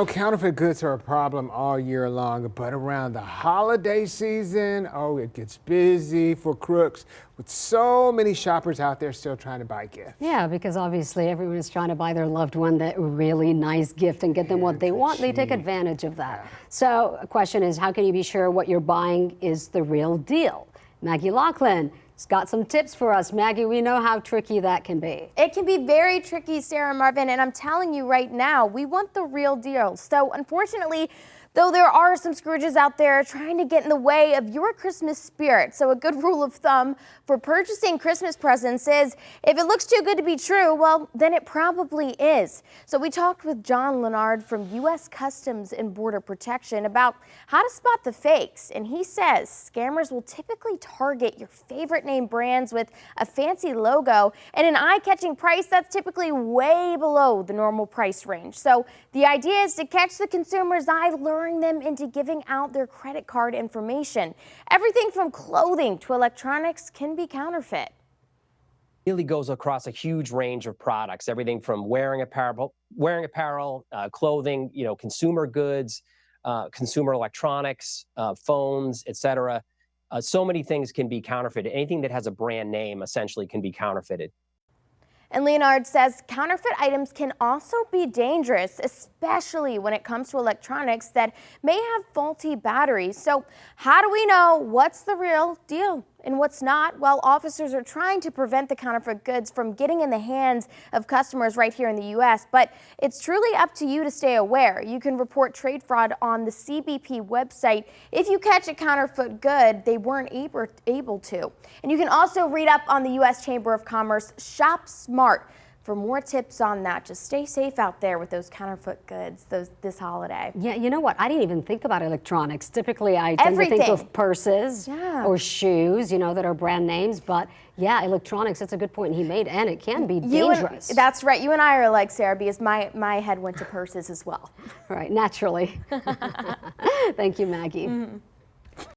Counterfeit goods are a problem all year long, but around the holiday season, oh, it gets busy for crooks with so many shoppers out there still trying to buy gifts. Yeah, because obviously everyone is trying to buy their loved one that really nice gift and get them what they want. They take advantage of that. Yeah. So the question is, how can you be sure what you're buying is the real deal? Maggie Laughlin has got some tips for us. Maggie, we know how tricky that can be. It can be very tricky, Sarah Marvin, and I'm telling you right now, we want the real deal. So unfortunately, though there are some Scrooges out there trying to get in the way of your Christmas spirit. So a good rule of thumb for purchasing Christmas presents is if it looks too good to be true, well, then it probably is. So we talked with John Leonard from U.S. Customs and Border Protection about how to spot the fakes. And he says scammers will typically target your favorite name brands with a fancy logo and an eye-catching price that's typically way below the normal price range. So the idea is to catch the consumer's eye, luring them into giving out their credit card information. Everything from clothing to electronics can be counterfeit. It really goes across a huge range of products, everything from wearing apparel, clothing, consumer goods, consumer electronics, phones, etc. So many things can be counterfeited. Anything that has a brand name essentially can be counterfeited. And Leonard says counterfeit items can also be dangerous, especially when it comes to electronics that may have faulty batteries. So how do we know what's the real deal and what's not? Well, officers are trying to prevent the counterfeit goods from getting in the hands of customers right here in the U.S., but it's truly up to you to stay aware. You can report trade fraud on the CBP website. If you catch a counterfeit good they weren't able to. And you can also read up on the U.S. Chamber of Commerce Shop Smart for more tips on that. Just stay safe out there with those counterfeit goods this holiday. Yeah, you know what? I didn't even think about electronics. Typically, I tend to think of purses or shoes, that are brand names. But yeah, electronics, that's a good point he made, and it can be dangerous. That's right. You and I are alike, Sarah, because my head went to purses as well. Right, naturally. Thank you, Maggie.